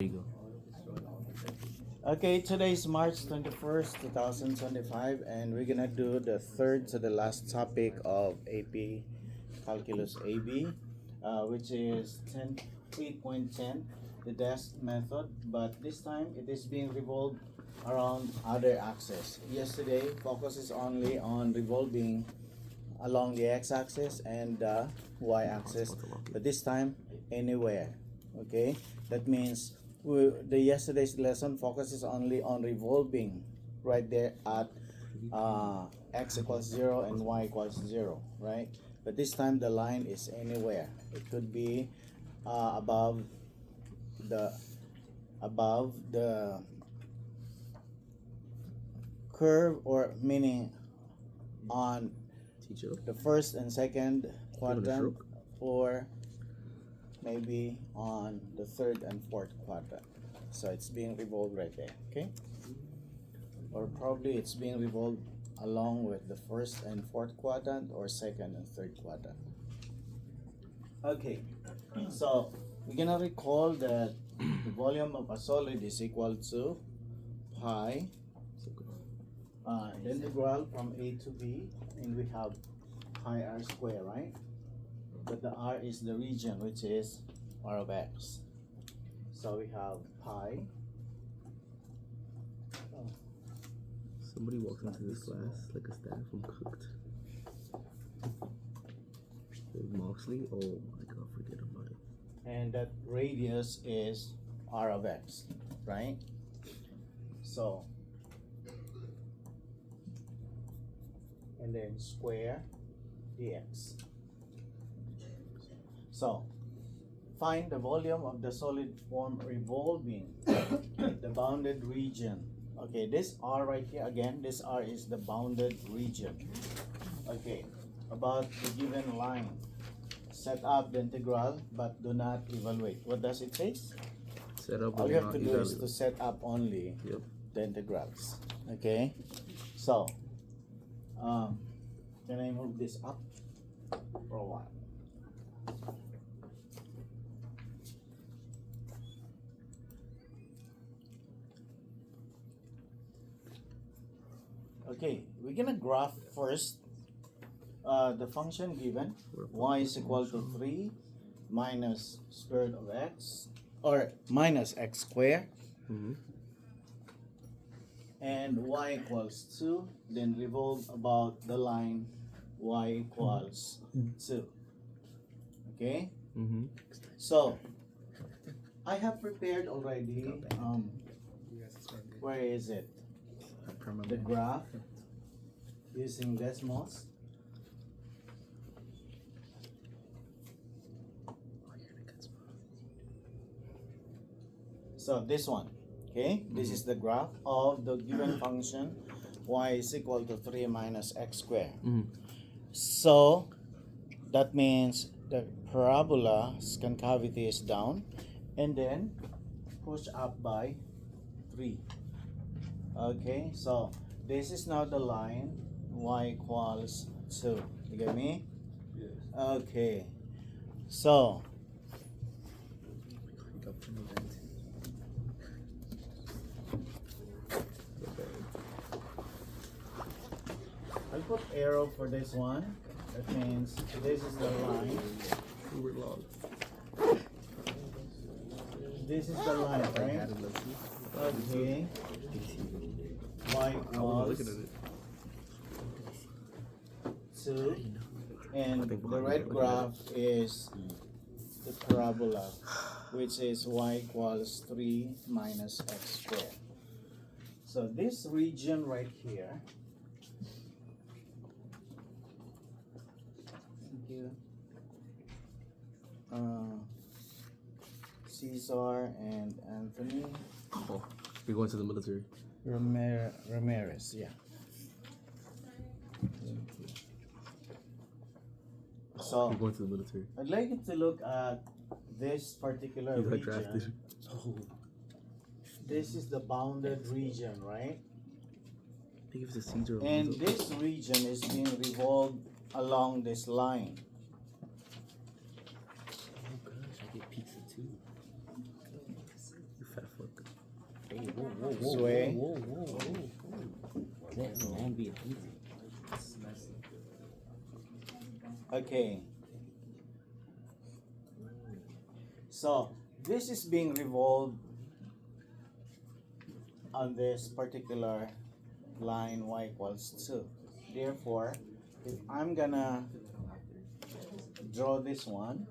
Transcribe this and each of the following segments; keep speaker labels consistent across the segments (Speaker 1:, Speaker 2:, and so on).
Speaker 1: There you go.
Speaker 2: Okay, today is March 21st, 2025, and we're gonna do the third to the last topic of AP Calculus AB, which is 8.10, the desk method, but this time it is being revolved around other axes. Yesterday, focus is only on revolving along the x-axis and the y-axis, but this time anywhere. Okay, that means the yesterday's lesson focuses only on revolving right there at x equals 0 and y equals 0, right? But this time the line is anywhere. It could be above the curve, or meaning on
Speaker 1: Teacher.
Speaker 2: the first and second
Speaker 1: Give it a
Speaker 2: quadrant,
Speaker 1: stroke.
Speaker 2: or maybe on the third and fourth quadrant. So it's being revolved right there, okay? Or probably it's being revolved along with the first and fourth quadrant, or second and third quadrant. Okay, so we're gonna recall that the volume of a solid is equal to pi, the integral from a to b, and we have pi r square, right? But the r is the region, which is r of x. So we have pi.
Speaker 1: Somebody walks into this class like a staff from Cooked. With Moxley. Oh my god, forget about it.
Speaker 2: And that radius is r of x, right? So, and then square dx. So, find the volume of the solid form revolving the bounded region. Okay, this r right here, again, this r is the bounded region. Okay, about the given line. Set up the integral, but do not evaluate. What does it say?
Speaker 1: Set up.
Speaker 2: All you have to do is to set up only the integrals. Okay, so can I move this up for a while? Okay, we're gonna graph first the function given. Y is equal to 3 minus square root of x, or minus x squared, and y equals 2, then revolve about the line y equals 2. Okay? So, I have prepared already, where is it? The graph using Desmos. So this one, okay, this is the graph of the given function y is equal to 3 minus x squared. So that means the parabola's concavity is down and then push up by 3. Okay, so this is now the line y equals 2. You get me? Yes. Okay, so I'll put arrow for this one. That means this is the line. This is the line, right? Okay. Y equals 2, and the red graph is the parabola, which is y equals 3 minus x squared. So this region right here, thank you, Cesar and Anthony.
Speaker 1: Oh, you're going to the military.
Speaker 2: Ramirez, yeah. So
Speaker 1: You're going to the military.
Speaker 2: I'd like you to look at this particular
Speaker 1: You got
Speaker 2: region.
Speaker 1: drafted.
Speaker 2: This is the bounded region, right?
Speaker 1: I think if it's a Caesar.
Speaker 2: And this region is being revolved along this line.
Speaker 1: Oh gosh, I get pizza too.
Speaker 2: Sway. Okay. So this is being revolved on this particular line y equals 2. Therefore, if I'm gonna draw this one,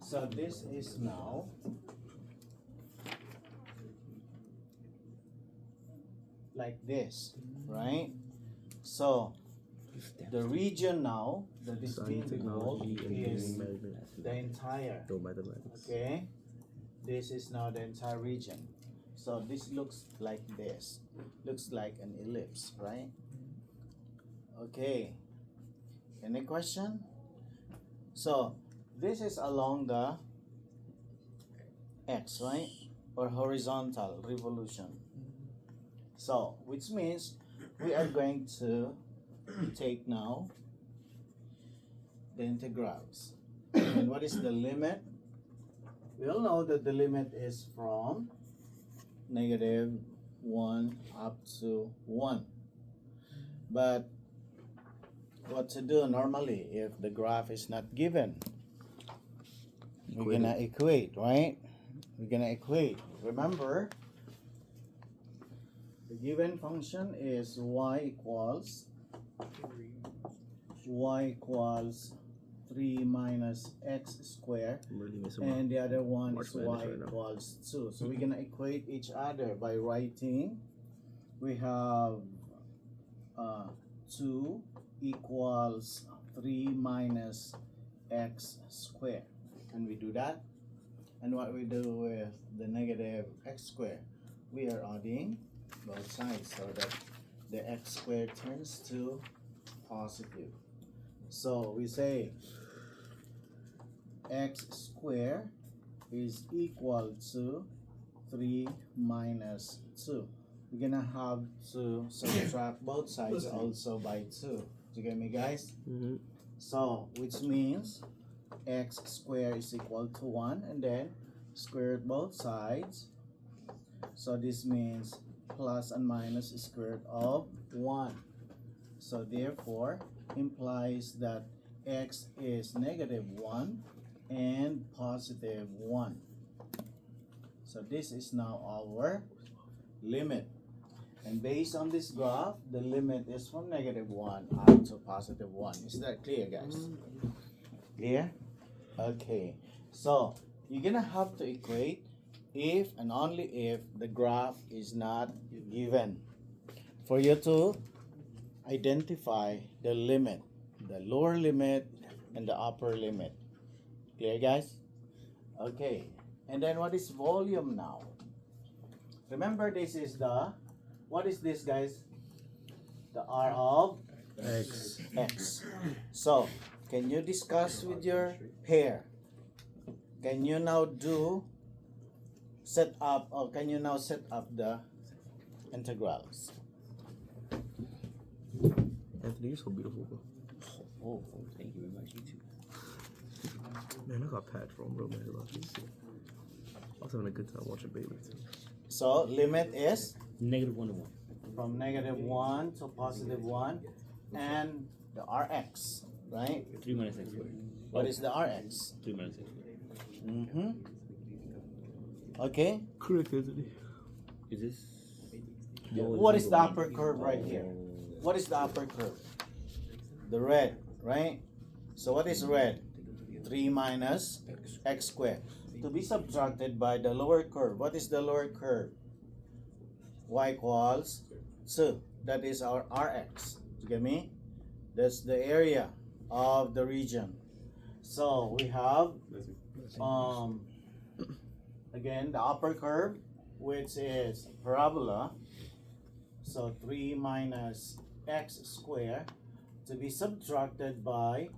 Speaker 2: so this is now like this, right? So the region now that is being revolved is the entire,
Speaker 1: No mathematics.
Speaker 2: okay? This is now the entire region. So this looks like this. Looks like an ellipse, right? Okay. Any question? So this is along the x, right? Or horizontal revolution. So which means we are going to take now the integrals. And what is the limit? We all know that the limit is from -1 up to 1. But what to do normally if the graph is not given? We're gonna equate, right? We're gonna equate. Remember, the given function is y equals 3 minus x squared,
Speaker 1: I'm really missing
Speaker 2: and the other one
Speaker 1: March
Speaker 2: is
Speaker 1: Madness
Speaker 2: y
Speaker 1: right now.
Speaker 2: equals 2. So we're gonna equate each other by writing. We have 2 equals 3 minus x squared. Can we do that? And what we do with the negative x squared? We are adding both sides so that the x squared turns to positive. So we say x squared is equal to 3 minus 2. We're gonna have to subtract both sides also by 2. You get me, guys?
Speaker 1: Mm-hmm.
Speaker 2: So which means x squared is equal to 1, and then square root both sides. So this means plus and minus square root of 1. So therefore implies that x is -1 and +1. So this is now our limit. And based on this graph, the limit is from -1 up to +1. Is that clear, guys? Clear? Okay. So you're gonna have to equate if and only if the graph is not given, for you to identify the limit, the lower limit and the upper limit. Clear, guys? Okay. And then what is volume now? Remember, this is the, what is this, guys? The R of
Speaker 1: X.
Speaker 2: X. So can you discuss with your pair? Can you now set up the integrals?
Speaker 1: Anthony, you're so beautiful, bro.
Speaker 3: Oh, thank you very much, you too.
Speaker 1: Man, I got Pat from real mad about this. I was having a good time watching Bailey too.
Speaker 2: So limit is
Speaker 3: -1 to 1.
Speaker 2: from -1 to +1, and the Rx, right?
Speaker 3: 3 minus x squared.
Speaker 2: What is the Rx?
Speaker 3: 3 minus x squared.
Speaker 2: Okay.
Speaker 1: Correct, Anthony.
Speaker 3: Is this?
Speaker 2: What is the upper curve right here? What is the upper curve? The red, right? So what is red? 3 minus x squared. To be subtracted by the lower curve. What is the lower curve? Y equals 2. That is our Rx. You get me? That's the area of the region. So we have again the upper curve, which is parabola. So 3 minus x squared to be subtracted by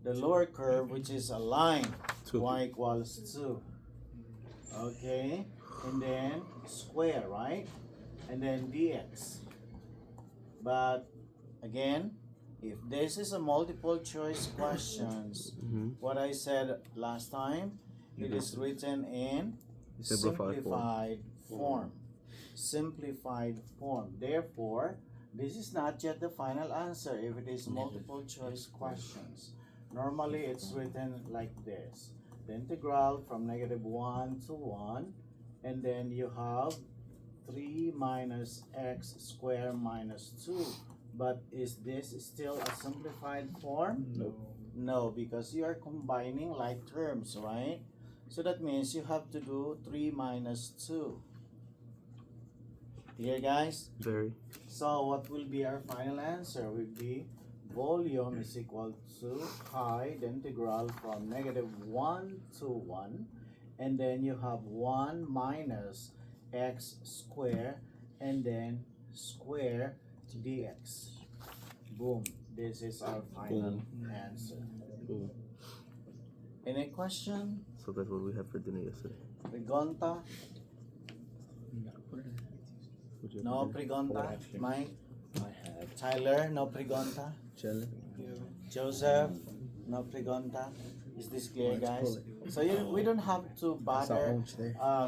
Speaker 2: the lower curve, which is a line,
Speaker 1: 2.
Speaker 2: y equals 2. Okay, and then square, right? And then dx. But again, if this is a multiple choice questions, what I said last time, it is written in
Speaker 1: Simplified
Speaker 2: simplified form. simplified form. Therefore, this is not yet the final answer if it is multiple choice questions. Normally, it's written like this. The integral from -1 to 1, and then you have 3 minus x squared minus 2. But is this still a simplified form?
Speaker 3: No.
Speaker 2: No, because you are combining like terms, right? So that means you have to do 3 minus 2. Here, guys?
Speaker 1: Very.
Speaker 2: So what will be our final answer? Will be volume is equal to pi, the integral from -1 to 1. And then you have 1 minus x squared, and then square dx. Boom. This is our final answer.
Speaker 3: Boom.
Speaker 2: Any question?
Speaker 1: So that's what we had for dinner yesterday.
Speaker 2: Pregunta?
Speaker 3: Would you
Speaker 2: No
Speaker 3: prefer
Speaker 2: pregunta?
Speaker 3: or after?
Speaker 2: Mike?
Speaker 3: I have
Speaker 2: Tyler? No pregunta?
Speaker 3: jelly.
Speaker 2: Joseph? No pregunta? Is this clear, guys? So we don't have to bother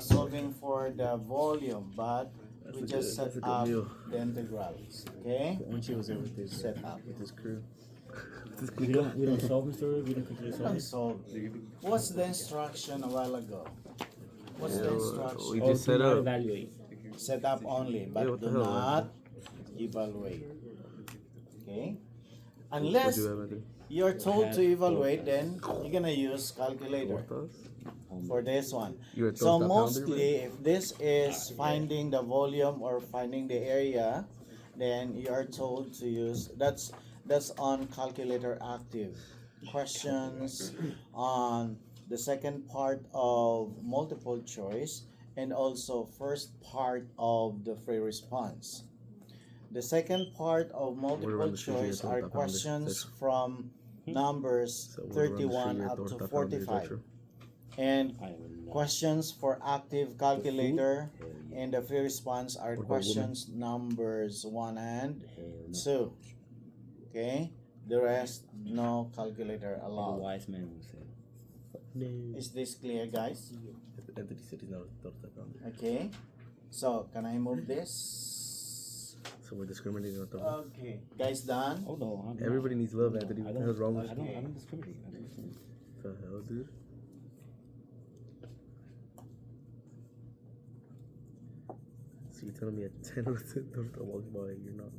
Speaker 2: solving for the volume, but we just set up the integrals. Okay?
Speaker 4: Once was there with his
Speaker 2: Set up.
Speaker 4: with his crew.
Speaker 3: We don't solve the story. We don't completely solve
Speaker 2: And
Speaker 3: it.
Speaker 2: so, what's the instruction a while ago? What's the
Speaker 1: We
Speaker 2: instruction?
Speaker 1: just set
Speaker 3: do not
Speaker 1: up.
Speaker 3: evaluate.
Speaker 2: Set up only, but
Speaker 1: what the
Speaker 2: do
Speaker 1: hell,
Speaker 2: not evaluate. Okay?
Speaker 1: What
Speaker 2: Unless
Speaker 1: do you have, Anthony?
Speaker 2: you're told to evaluate, then you're gonna use calculator
Speaker 1: Tortas?
Speaker 2: for this one.
Speaker 1: You're a
Speaker 2: So
Speaker 1: torta pounder,
Speaker 2: mostly, if this is finding the volume or finding the area, then you are told to use that's on calculator active. Questions on the second part of multiple choice and also first part of the free response. The second part of multiple
Speaker 1: around the street
Speaker 2: choice
Speaker 1: here,
Speaker 2: are
Speaker 1: torta pounder,
Speaker 2: questions
Speaker 1: that's-
Speaker 2: from numbers
Speaker 1: So we're around the
Speaker 2: 31
Speaker 1: street,
Speaker 2: up
Speaker 1: torta
Speaker 2: to
Speaker 1: pounder, is that
Speaker 2: 45.
Speaker 1: true?
Speaker 2: And
Speaker 3: I am not.
Speaker 2: questions for active calculator
Speaker 3: Hell yeah.
Speaker 2: and the free response are
Speaker 1: What about
Speaker 2: questions numbers 1 and
Speaker 3: Hell no.
Speaker 2: 2. Okay? The rest, no calculator
Speaker 3: Like a
Speaker 2: allowed.
Speaker 3: wise man would say. No.
Speaker 2: Is this clear, guys?
Speaker 1: Anthony said he's not a torta pounder.
Speaker 2: Okay. So, can I move this?
Speaker 1: So we're discriminating on torta.
Speaker 2: Okay. Guys, done?
Speaker 3: Oh no. I'm not.
Speaker 1: Everybody needs love,
Speaker 3: No,
Speaker 1: Anthony.
Speaker 3: I
Speaker 1: What the
Speaker 3: don't-
Speaker 1: hell's wrong with
Speaker 3: I
Speaker 1: you?
Speaker 3: don't discriminate. I don't discriminate.
Speaker 1: What the hell, dude? So you're telling me at 10 or 10 torta walking by, you're not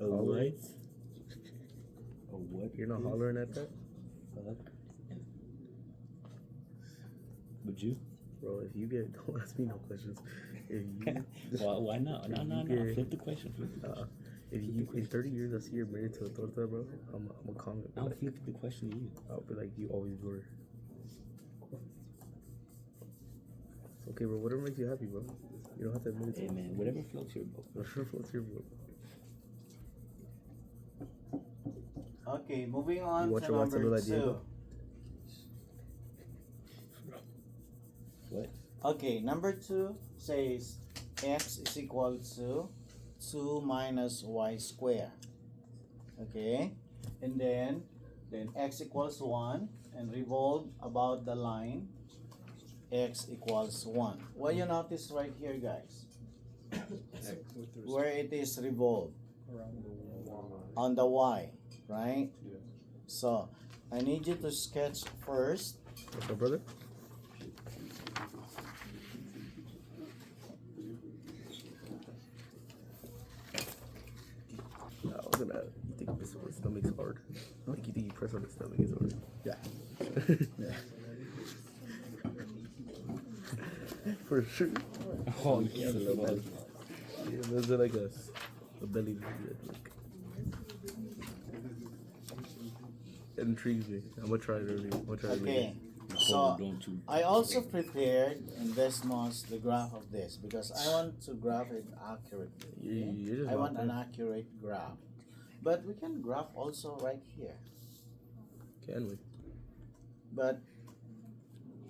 Speaker 3: A
Speaker 1: hollering?
Speaker 3: what? A what?
Speaker 1: You're not hollering at that?
Speaker 3: Fuck. Would you?
Speaker 1: Bro, if you get, don't ask me no questions. If you,
Speaker 3: Why not? No, no, no.
Speaker 1: Yeah.
Speaker 3: Flip the question. Flip the question.
Speaker 1: if you, in 30 years, I see you're married to a torta, bro, I'm a comment.
Speaker 3: I'll flip the question to you.
Speaker 1: I'll be like, you always were. It's okay, bro, whatever makes you happy, bro. You don't have to admit it to
Speaker 3: Hey
Speaker 1: me.
Speaker 3: man, whatever floats your boat.
Speaker 1: Whatever floats your boat.
Speaker 2: Okay, moving on
Speaker 1: You want
Speaker 2: to
Speaker 1: your wife to
Speaker 2: number
Speaker 1: look like
Speaker 2: 2.
Speaker 1: Diego?
Speaker 3: What?
Speaker 2: Okay, number 2 says x is equal to 2 minus y squared. Okay, and then x equals 1 and revolve about the line x equals 1. What you notice right here, guys? Where it is revolved on the y, right? So I need you to sketch first.
Speaker 1: What's up, brother? I was gonna think this stomach's hard. Like you think you press on the stomach is hard.
Speaker 4: Yeah.
Speaker 1: For sure.
Speaker 3: Oh yeah,
Speaker 4: a little belly.
Speaker 1: Yeah, there's like a belly like it intrigues me. I'm gonna try it early. I'm gonna try it
Speaker 2: Okay,
Speaker 1: later.
Speaker 2: so
Speaker 3: don't you?
Speaker 2: I also prepared in this notes the graph of this because I want to graph it accurately. Okay?
Speaker 1: You're just
Speaker 2: I want
Speaker 1: not
Speaker 2: an
Speaker 1: there.
Speaker 2: accurate graph, but we can graph also right here.
Speaker 1: Can we?
Speaker 2: But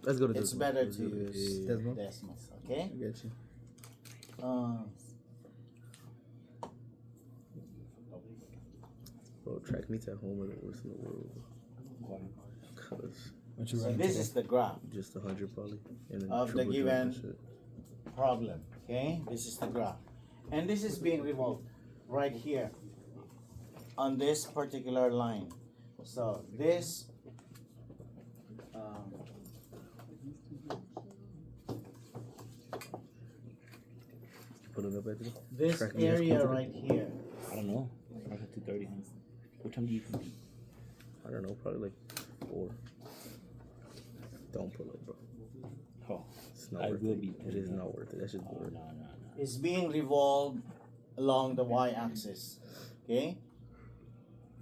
Speaker 1: Let's go to
Speaker 2: it's
Speaker 1: this
Speaker 2: better
Speaker 1: one.
Speaker 2: to use
Speaker 1: Yeah.
Speaker 4: Desmos?
Speaker 2: Desmos. Okay.
Speaker 4: I get you.
Speaker 1: Bro, track meets at home are the worst in the world. Cause
Speaker 4: What you
Speaker 2: So
Speaker 4: running
Speaker 2: this
Speaker 4: today?
Speaker 2: is the graph
Speaker 1: just 100 probably. And then
Speaker 2: Of the
Speaker 1: triple jump
Speaker 2: given-
Speaker 1: and shit.
Speaker 2: problem. Okay, this is the graph. and this is being revolved right here on this particular line. So this
Speaker 1: Put it up at the
Speaker 2: this
Speaker 1: Tracking this
Speaker 2: area
Speaker 1: comfortable?
Speaker 2: right here.
Speaker 3: I don't know. I got 2:30. What time do you compete?
Speaker 1: I don't know, probably like 4. Don't pull it, bro.
Speaker 3: Oh,
Speaker 1: It's not
Speaker 3: I
Speaker 1: worth
Speaker 3: will
Speaker 1: it.
Speaker 3: be
Speaker 1: It is not worth it. That's just boring.
Speaker 3: no.
Speaker 2: Is being revolved along the y-axis. Okay?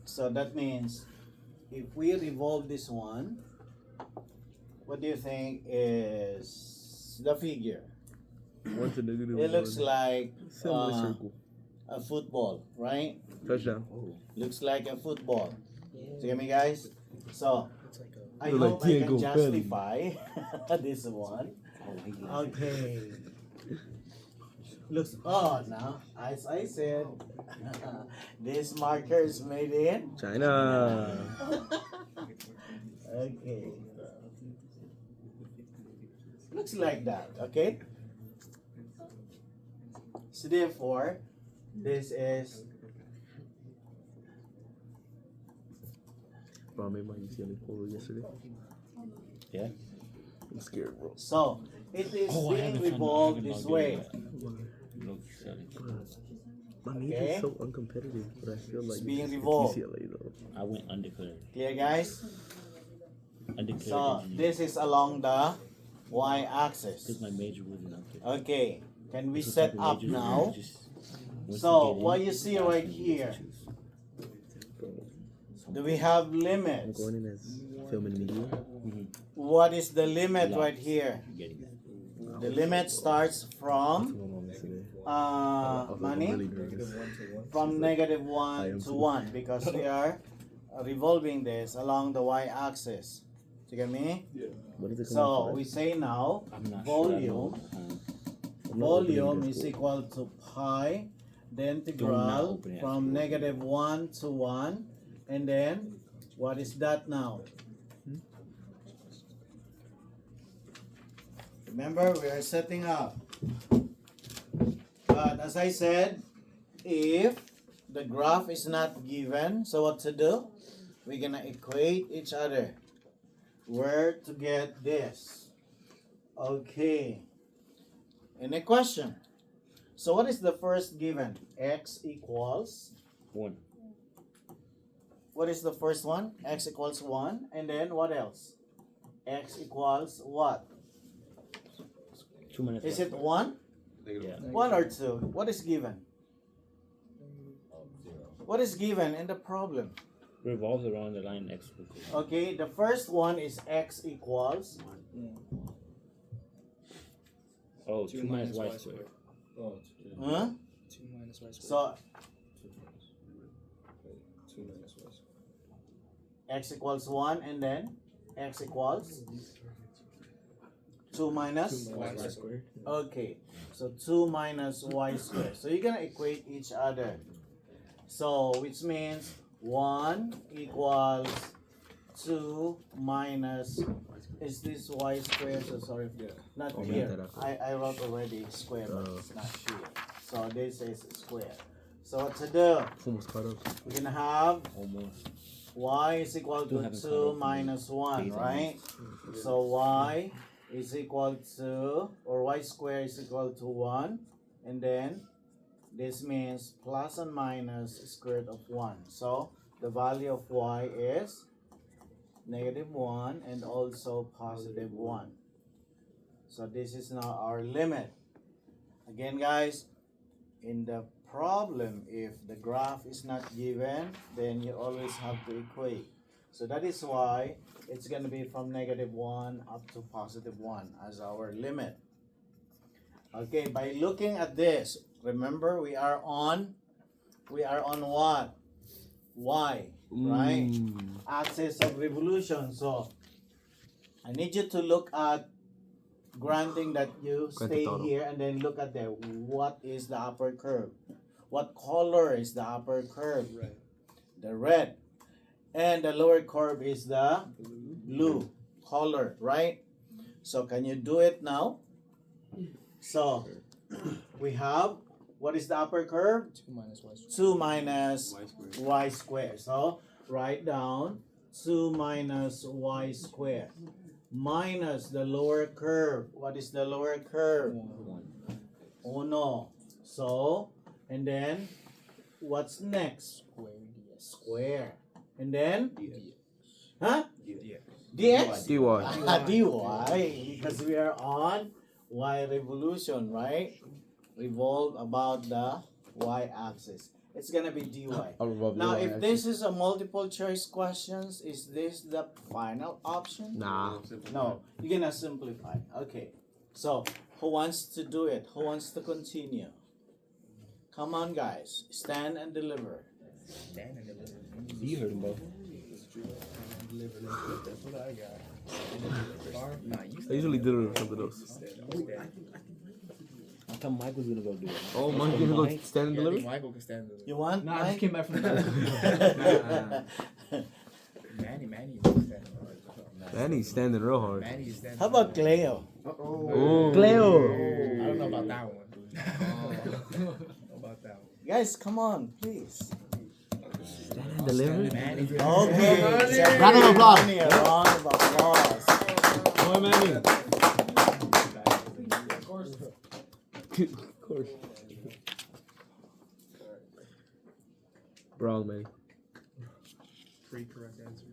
Speaker 2: So that means if we revolve this one, what do you think is the figure?
Speaker 1: What's the negative
Speaker 2: It looks
Speaker 1: one?
Speaker 2: like
Speaker 1: Semicircle.
Speaker 2: a football, right?
Speaker 1: Touchdown.
Speaker 2: Looks like a football. See me, guys? So I
Speaker 1: Look like
Speaker 2: hope I can
Speaker 1: Diego Belli.
Speaker 2: justify this one. Okay. Looks odd now. As I said, this marker is made in.
Speaker 1: China.
Speaker 2: Okay. Looks like that, okay? So therefore, this is
Speaker 1: Bro, I made my UTLA polo yesterday.
Speaker 3: Yeah.
Speaker 1: I'm scared, bro.
Speaker 2: so it is being revolved this way.
Speaker 1: My major
Speaker 2: Okay.
Speaker 1: is so uncompetitive, but I feel like
Speaker 2: It's being
Speaker 1: it's
Speaker 2: revolved.
Speaker 1: UCLA though.
Speaker 3: I went undeclared.
Speaker 2: Clear, guys?
Speaker 3: Undeclared
Speaker 2: So
Speaker 3: engineer.
Speaker 2: this is along the y-axis.
Speaker 3: Because my major wasn't up there.
Speaker 2: Okay, can we
Speaker 3: This was
Speaker 2: set
Speaker 3: like a
Speaker 2: up
Speaker 3: major,
Speaker 2: now?
Speaker 3: just once
Speaker 2: So,
Speaker 3: you get in,
Speaker 2: what you see
Speaker 3: that's
Speaker 2: right
Speaker 3: when you
Speaker 2: here.
Speaker 3: get to choose.
Speaker 1: Bro,
Speaker 2: Do we have
Speaker 1: I'm
Speaker 2: limits?
Speaker 1: going in as film and media.
Speaker 2: What is the limit
Speaker 3: Lots.
Speaker 2: right here?
Speaker 3: You're getting that.
Speaker 2: The limit starts
Speaker 1: That's
Speaker 2: from
Speaker 1: what my mom yesterday. I'm
Speaker 2: money
Speaker 1: really nervous.
Speaker 2: from negative
Speaker 1: I
Speaker 2: 1
Speaker 1: am
Speaker 2: to
Speaker 1: too.
Speaker 2: 1 because we are revolving this along the y-axis. You get me?
Speaker 1: What is it
Speaker 2: So
Speaker 1: coming
Speaker 2: we say now
Speaker 3: I'm not
Speaker 2: volume.
Speaker 3: sure. I know.
Speaker 2: Volume is equal to pi, the
Speaker 3: Do not
Speaker 2: integral
Speaker 3: open it.
Speaker 2: from negative 1 to 1, and then what is that now? Remember, we are setting up. But as I said, if the graph is not given, so what to do? We're gonna equate each other. Where to get this? Okay. Any question? So what is the first given? X equals,
Speaker 3: 1.
Speaker 2: what is the first one? X equals 1. And then what else? X equals what?
Speaker 3: 2 minutes.
Speaker 2: Is
Speaker 3: left.
Speaker 2: it 1?
Speaker 3: Yeah.
Speaker 2: 1 or 2? What is given? What is given in the problem?
Speaker 3: Revolves around the line x equals 1.
Speaker 2: Okay, the first one is X equals,
Speaker 3: Oh, 2 minus y squared.
Speaker 2: huh?
Speaker 5: 2 minus y squared.
Speaker 2: So
Speaker 5: 2 minus y squared.
Speaker 2: X equals 1 and then X equals 2 minus?
Speaker 5: Y squared.
Speaker 2: Okay, so 2 minus y squared. So you're gonna equate each other. So which means 1 equals 2 minus, is this y squared? So sorry, not
Speaker 1: Oh,
Speaker 2: here.
Speaker 1: that up.
Speaker 2: I wrote already square, but
Speaker 1: Oh.
Speaker 2: it's not here. So this is square. So what to do?
Speaker 1: Almost caught up.
Speaker 2: We're gonna have
Speaker 3: Almost.
Speaker 2: y is equal
Speaker 3: Still
Speaker 2: to
Speaker 3: haven't
Speaker 2: 2
Speaker 3: caught up.
Speaker 2: minus 1,
Speaker 3: Days and
Speaker 2: right? So y is equal to, or y squared is equal to 1, and then this means plus and minus square root of 1. So the value of y is negative 1 and also positive 1. So this is now our limit. Again, guys, in the problem, if the graph is not given, then you always have to equate. So that is why it's going to be from negative 1 up to positive 1 as our limit. Okay, by looking at this, remember we are on what? Y, right? Axis of revolution. So I need you to look at, granting that you stay
Speaker 1: Granted,
Speaker 2: here, and then look at the, what is the upper curve? What color is the upper curve?
Speaker 5: Red.
Speaker 2: The red. And the lower curve is the blue color, right? So can you do it now? So we have what is the upper curve?
Speaker 5: 2 minus y squared.
Speaker 2: 2 minus y squared. So write down 2 minus y squared minus the lower curve. What is the lower curve? 1. So, and then what's next?
Speaker 5: Square dx.
Speaker 2: Square. And then?
Speaker 5: dx.
Speaker 2: Huh?
Speaker 5: dx.
Speaker 2: dx?
Speaker 1: dy.
Speaker 2: dy. Because we are on y revolution, right? Revolve about the y-axis. It's gonna be dy. Now, if this is a multiple choice questions, is this the final option?
Speaker 1: Nah.
Speaker 2: No, you're gonna simplify. Okay. So, who wants to do it? Who wants to continue? Come on, guys. Stand and deliver.
Speaker 5: Stand and deliver.
Speaker 3: You heard him, bro.
Speaker 5: Deliver. That's what I got. Nah, you
Speaker 1: I usually do something else.
Speaker 3: I thought Mike was gonna go do it.
Speaker 1: Oh, Mike, you gonna go stand and
Speaker 5: Yeah, I think
Speaker 1: deliver?
Speaker 5: Michael can stand deliver.
Speaker 2: You want?
Speaker 5: Nah, I just
Speaker 2: Mike?
Speaker 5: came back from the Manny is standing hard.
Speaker 1: Manny's standing real hard.
Speaker 5: Manny is standing
Speaker 2: How about Cleo?
Speaker 1: Oh.
Speaker 3: Cleo.
Speaker 5: I don't know about that one. I don't know about that one.
Speaker 2: Guys, come on, please.
Speaker 1: Stand and deliver?
Speaker 5: Manny.
Speaker 2: Okay.
Speaker 3: Round of applause.
Speaker 2: Manny, a round of applause.
Speaker 3: Oh, Manny.
Speaker 1: Of course. Brown, Manny.
Speaker 5: Three correct answer.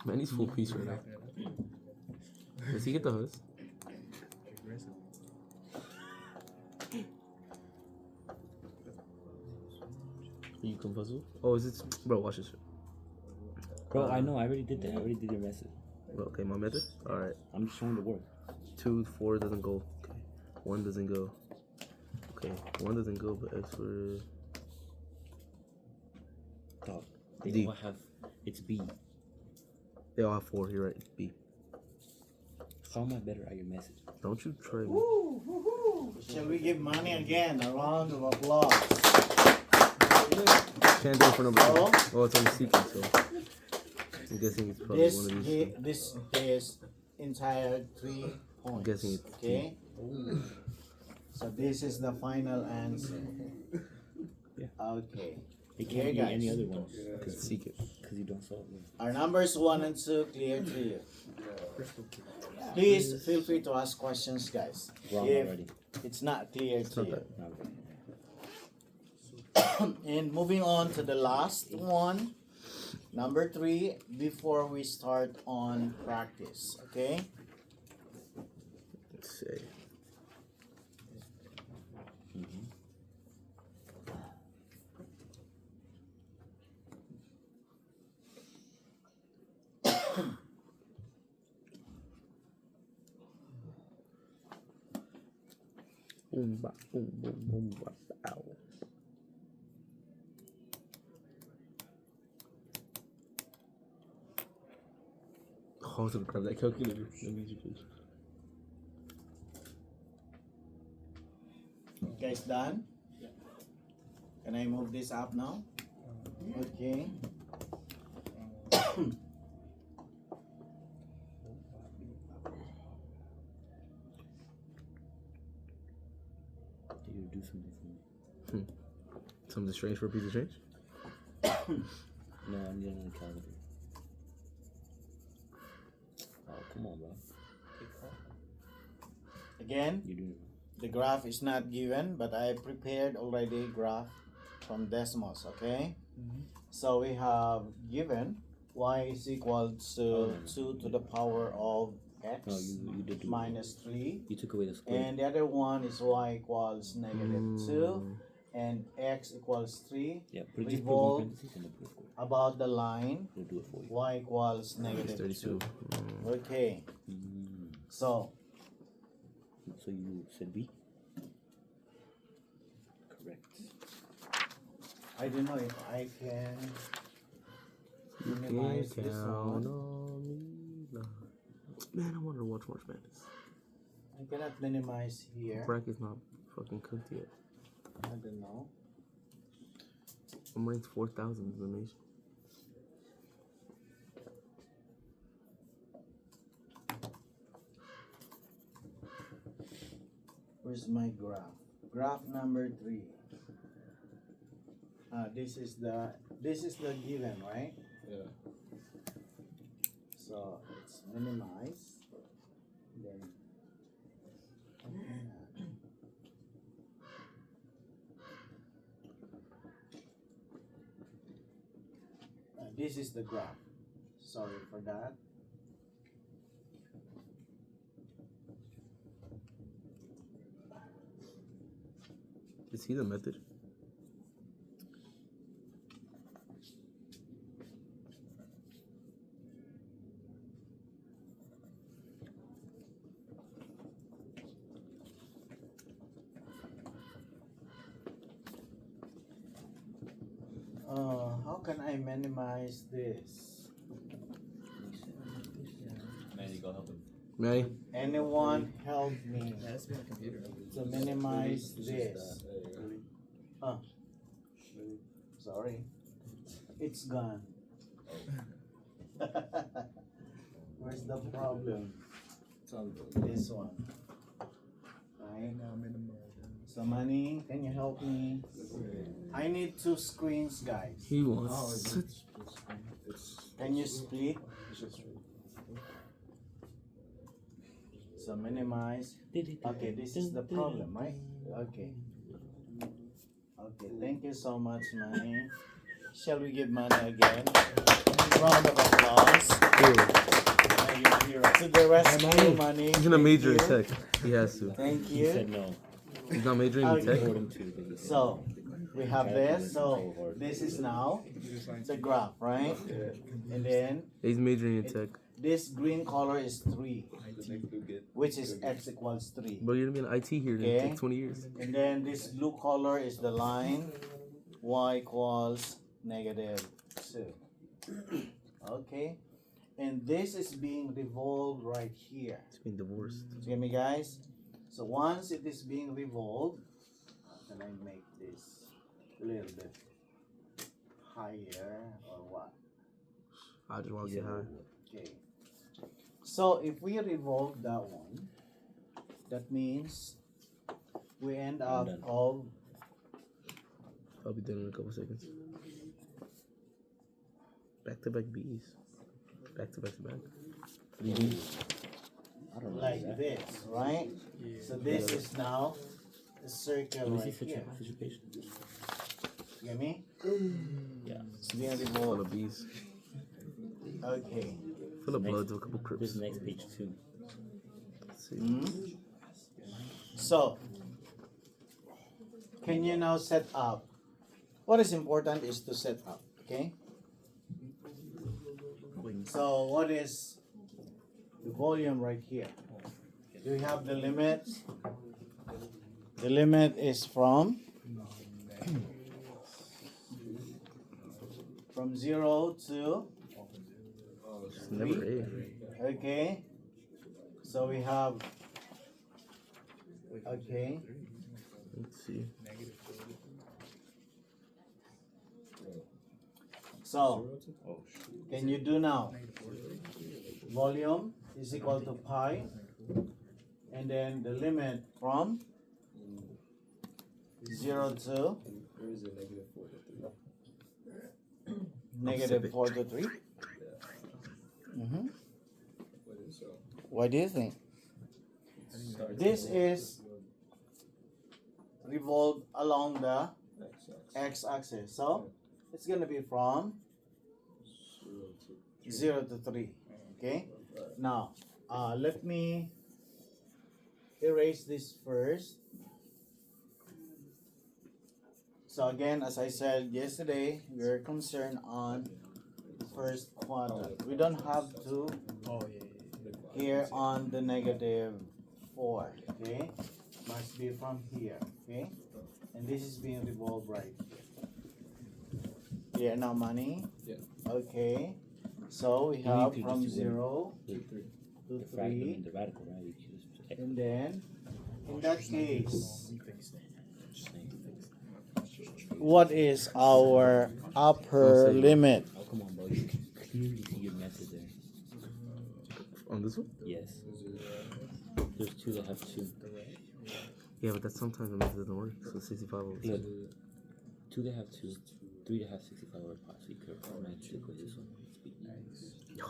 Speaker 1: Manny's full piece right now. Does he get the hose? You come puzzle? Oh, is it? Bro, watch this shit.
Speaker 3: Bro, I know. I already did that. I already did your message.
Speaker 1: Well, okay, my method? Alright.
Speaker 3: I'm just showing the work.
Speaker 1: 2, 4 doesn't go. Okay. 1 doesn't go. Okay. 1 doesn't go, but X for.
Speaker 3: Dog. They
Speaker 1: D.
Speaker 3: all have. It's B.
Speaker 1: They all have 4. You're right. B.
Speaker 3: How am I better at your message?
Speaker 1: Don't you try me.
Speaker 2: Woo, woo, woo. Shall we give Manny again a round of applause?
Speaker 1: Can't do it for number 2.
Speaker 2: Oh.
Speaker 1: Oh, it's on the sequence, so. I'm guessing it's probably
Speaker 2: This
Speaker 1: one of these.
Speaker 2: this is entire 3 points.
Speaker 1: guessing it's
Speaker 2: okay. So this is the final answer.
Speaker 3: Yeah.
Speaker 2: Okay.
Speaker 3: It
Speaker 2: Here,
Speaker 3: can't be
Speaker 2: guys.
Speaker 3: any other one.
Speaker 1: It's secret.
Speaker 3: Because you don't solve it.
Speaker 2: Our numbers 1 and 2 clear to you. Please feel free to ask questions, guys.
Speaker 3: Wrong
Speaker 2: If
Speaker 3: already.
Speaker 2: it's not clear to
Speaker 1: not
Speaker 2: you.
Speaker 1: that.
Speaker 3: Not right.
Speaker 2: And moving on to the last one, number 3, before we start on practice, okay?
Speaker 1: Let's see. Boom, ba, boom, boom, boom, ba, ow. Oh, I was gonna grab that calculator. Let me use your page.
Speaker 2: Guys, done? Can I move this up now? Okay.
Speaker 3: You do something for me.
Speaker 1: Something strange for a piece of change?
Speaker 3: No, I'm getting on the calendar. Oh, come on, bro.
Speaker 2: Again,
Speaker 3: You do it.
Speaker 2: the graph is not given, but I prepared already graph from decimals, okay? So we have given y is equal to 2 to the power of x
Speaker 3: No, you did do it.
Speaker 2: minus 3.
Speaker 3: You took away the square.
Speaker 2: And the other one is y equals negative 2 and x equals 3.
Speaker 3: Yeah, put just put
Speaker 2: Revolve.
Speaker 3: one parenthesis and then put a square.
Speaker 2: About the line,
Speaker 3: It'll do it for you.
Speaker 2: y equals negative
Speaker 1: 32.
Speaker 2: 2. Okay, so
Speaker 3: So you said B? Correct.
Speaker 2: I don't know if I can
Speaker 1: You
Speaker 2: minimize
Speaker 1: can
Speaker 2: this
Speaker 1: count
Speaker 2: one.
Speaker 1: on me. Nah. Man, I want to watch March Madness.
Speaker 2: I cannot minimize here.
Speaker 1: Bracket's not fucking cooked yet.
Speaker 2: I don't know.
Speaker 1: I'm ranked 4,000 in the nation.
Speaker 2: Where's my graph? Graph number 3. This is the given, right?
Speaker 5: Yeah.
Speaker 2: So it's minimize. Then this is the graph. Sorry for that.
Speaker 1: Is he the method?
Speaker 2: How can I minimize this?
Speaker 3: Manny, go help him.
Speaker 1: May?
Speaker 2: Anyone help me
Speaker 5: Yeah, that's been a computer.
Speaker 2: to minimize this? Sorry, it's gone. Where's the problem? This one. Right? So money, can you help me? I need 2 screens, guys.
Speaker 1: He wants.
Speaker 2: Can you split? So minimize. Okay, this is the problem, right? Okay. Okay, thank you so much, Manny. Shall we give Manny again? Round of applause. To the rescue, Manny.
Speaker 1: He's gonna major in
Speaker 2: Thank you.
Speaker 1: tech. He has to.
Speaker 2: Thank
Speaker 3: He said
Speaker 2: you.
Speaker 3: no.
Speaker 1: He's not majoring in
Speaker 2: Okay.
Speaker 1: tech.
Speaker 3: According to the
Speaker 2: So we have this. So this is now the graph, right? And then
Speaker 1: He's majoring in tech.
Speaker 2: this green color is 3, which is x equals 3.
Speaker 1: But you're gonna be in IT here in
Speaker 2: Okay.
Speaker 1: like 20 years.
Speaker 2: And then this blue color is the line y equals -2. Okay. And this is being revolved right here.
Speaker 1: He's being divorced.
Speaker 2: See me, guys? So once it is being revolved, can I make this a little bit higher or what?
Speaker 1: I just want to get high.
Speaker 2: Okay. So if we revolve that one, that means we end up
Speaker 3: done.
Speaker 2: of
Speaker 1: I'll be done in a couple seconds. Back to back B's. Back to back to back.
Speaker 3: I don't know.
Speaker 2: like this, right? So this is now a circle
Speaker 3: Let me see
Speaker 2: right
Speaker 3: such
Speaker 2: here.
Speaker 3: a patient.
Speaker 2: You get me?
Speaker 3: Yeah.
Speaker 2: It's being
Speaker 1: Full
Speaker 2: revolved.
Speaker 1: of B's.
Speaker 2: Okay.
Speaker 1: Full of
Speaker 3: Next-
Speaker 1: bloods, a couple
Speaker 3: This
Speaker 1: crips.
Speaker 3: is the next page too.
Speaker 1: Let's see.
Speaker 2: So, can you now set up? What is important is to set up, okay? So, what is the volume right here? Do we have the limit? The limit is from 0 to,
Speaker 1: It's never A.
Speaker 2: okay? So we have, okay,
Speaker 1: Let's see.
Speaker 2: so can you do now? Volume is equal to pi, and then the limit from 0 to -4 to 3. What do you think? This is revolved along the x-axis, so it's gonna be from 0 to 3. Okay. Now, let me erase this first. So again, as I said yesterday, we're concerned on first quadrant. We don't have to here on the -4. Okay, must be from here. Okay, and this is being revolved right here. Yeah, now money.
Speaker 5: Yeah.
Speaker 2: Okay, so we have
Speaker 3: could
Speaker 2: from
Speaker 3: just do
Speaker 2: 0
Speaker 3: The
Speaker 2: to
Speaker 3: fragment
Speaker 2: 3,
Speaker 3: and the radical, right? You could just
Speaker 2: and then in that case, what is our upper limit?
Speaker 3: Oh, come on, bro. You can clearly see your method there.
Speaker 1: On this one?
Speaker 3: Yes. There's two that have two.
Speaker 1: Yeah, but that's sometimes the method doesn't work. So 65 over
Speaker 3: Yeah,
Speaker 1: 7.
Speaker 3: 2 they have 2, 3 they have 65 over pi, so you could automatically go this one.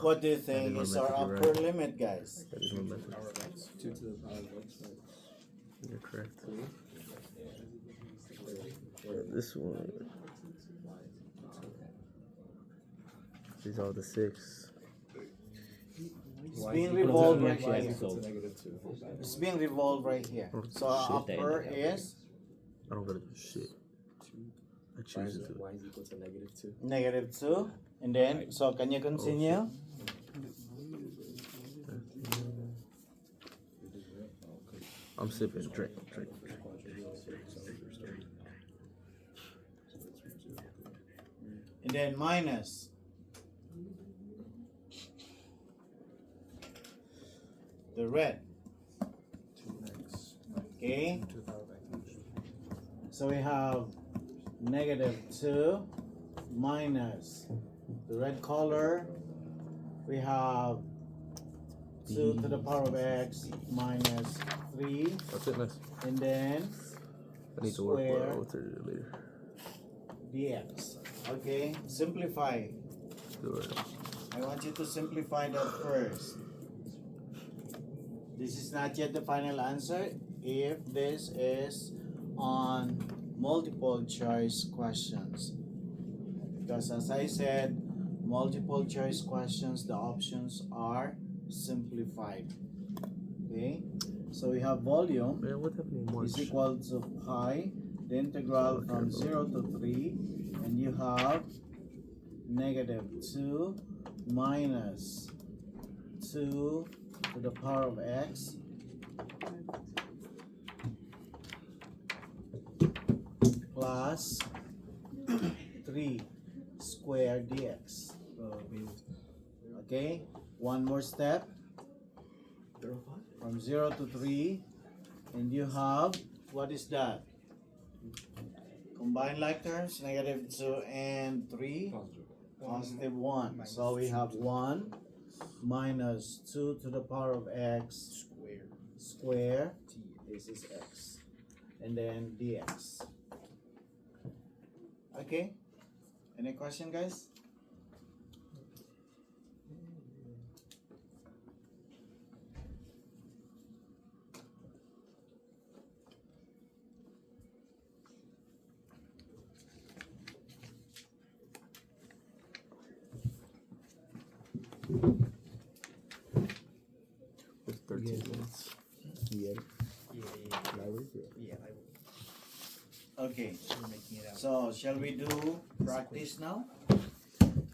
Speaker 2: What do you think
Speaker 1: didn't
Speaker 2: is
Speaker 1: remember
Speaker 2: our
Speaker 1: to be
Speaker 2: upper
Speaker 1: right.
Speaker 2: limit, guys?
Speaker 1: That is my method.
Speaker 5: 2 to the power of x.
Speaker 1: You're correct. This one. These are the 6.
Speaker 2: It's
Speaker 5: Y
Speaker 2: being
Speaker 5: is equal to-
Speaker 2: revolved
Speaker 3: Y
Speaker 2: right
Speaker 3: is
Speaker 2: here.
Speaker 3: equal
Speaker 5: to -2.
Speaker 2: It's being revolved right here. So our
Speaker 3: Shit,
Speaker 2: upper
Speaker 3: damn.
Speaker 2: is
Speaker 1: I don't gotta do shit. I choose to do it.
Speaker 5: Y is equal to -2.
Speaker 2: -2. And then, so can you continue?
Speaker 1: I'm sipping. Drink.
Speaker 2: And then minus. The red.
Speaker 5: 2x.
Speaker 2: Okay.
Speaker 5: 2 power of x.
Speaker 2: So we have -2 minus the red color. We have 2 to the power of x minus 3.
Speaker 1: That's it, nice.
Speaker 2: And then
Speaker 1: I need to work
Speaker 2: Square.
Speaker 1: more. I'll turn it later.
Speaker 2: dx. Okay, simplify.
Speaker 1: Do it.
Speaker 2: I want you to simplify that first. This is not yet the final answer if this is on multiple choice questions. Because as I said, multiple choice questions, the options are simplified. Okay, so we have volume
Speaker 1: Man, what happened in March?
Speaker 2: is equal to pi, the integral from 0 to 3, and you have -2 minus 2 to the power of x plus 3 square dx. Okay, one more step from 0 to 3, and you have, what is that? Combined like terms, -2 and 3, +1. So we have 1 minus 2 to the power of x square. This is x. And then dx. Okay? Any question, guys?
Speaker 1: It's 13 minutes.
Speaker 4: Yeah.
Speaker 5: Yeah.
Speaker 4: Library?
Speaker 2: Okay.
Speaker 5: We're making it out.
Speaker 2: So, shall we do practice now?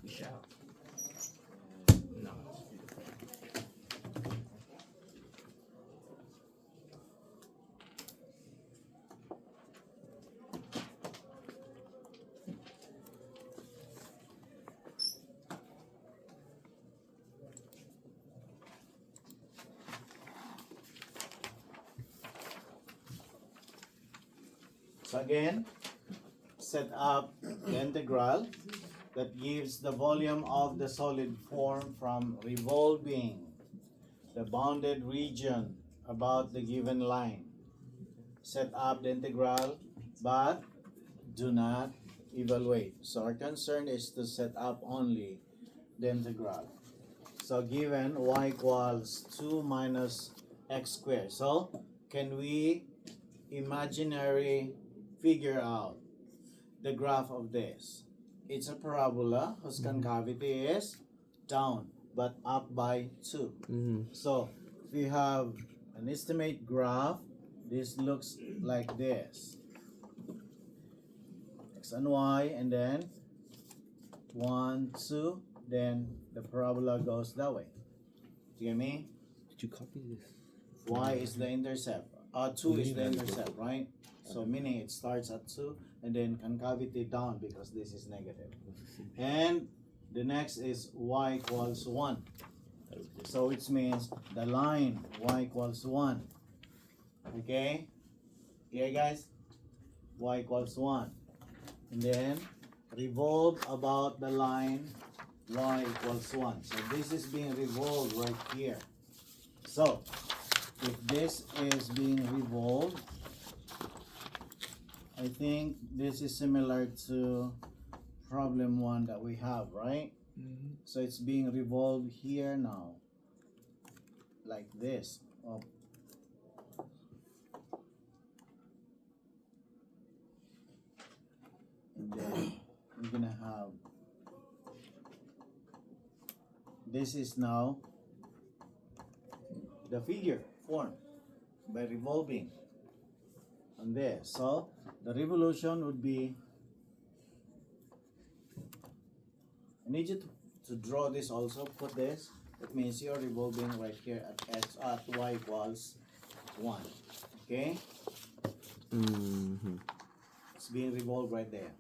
Speaker 5: We shall. No.
Speaker 2: So again, set up the integral that gives the volume of the solid form from revolving the bounded region about the given line. Set up the integral, but do not evaluate. So our concern is to set up only the integral. So given y equals 2 minus x squared. So can we imaginary figure out the graph of this? It's a parabola whose concavity is down but up by 2. So if we have an estimate graph, this looks like this. X and y, and then 1, 2, then the parabola goes that way. Do you get me?
Speaker 3: Did you copy this?
Speaker 2: Y is the intercept. 2 is the intercept, right? So meaning it starts at 2 and then concavity down because this is negative. And the next is y equals 1. So which means the line y equals 1. Okay? Yeah, guys? Y equals 1. And then revolve about the line y equals 1. So this is being revolved right here. So if this is being revolved, I think this is similar to problem 1 that we have, right? So it's being revolved here now, like this. Oh. And then we're gonna have, this is now the figure formed by revolving on this. So the revolution would be, I need you to draw this also, put this. That means you're revolving right here at x at y equals 1. Okay?
Speaker 1: Mm-hmm.
Speaker 2: It's being revolved right there.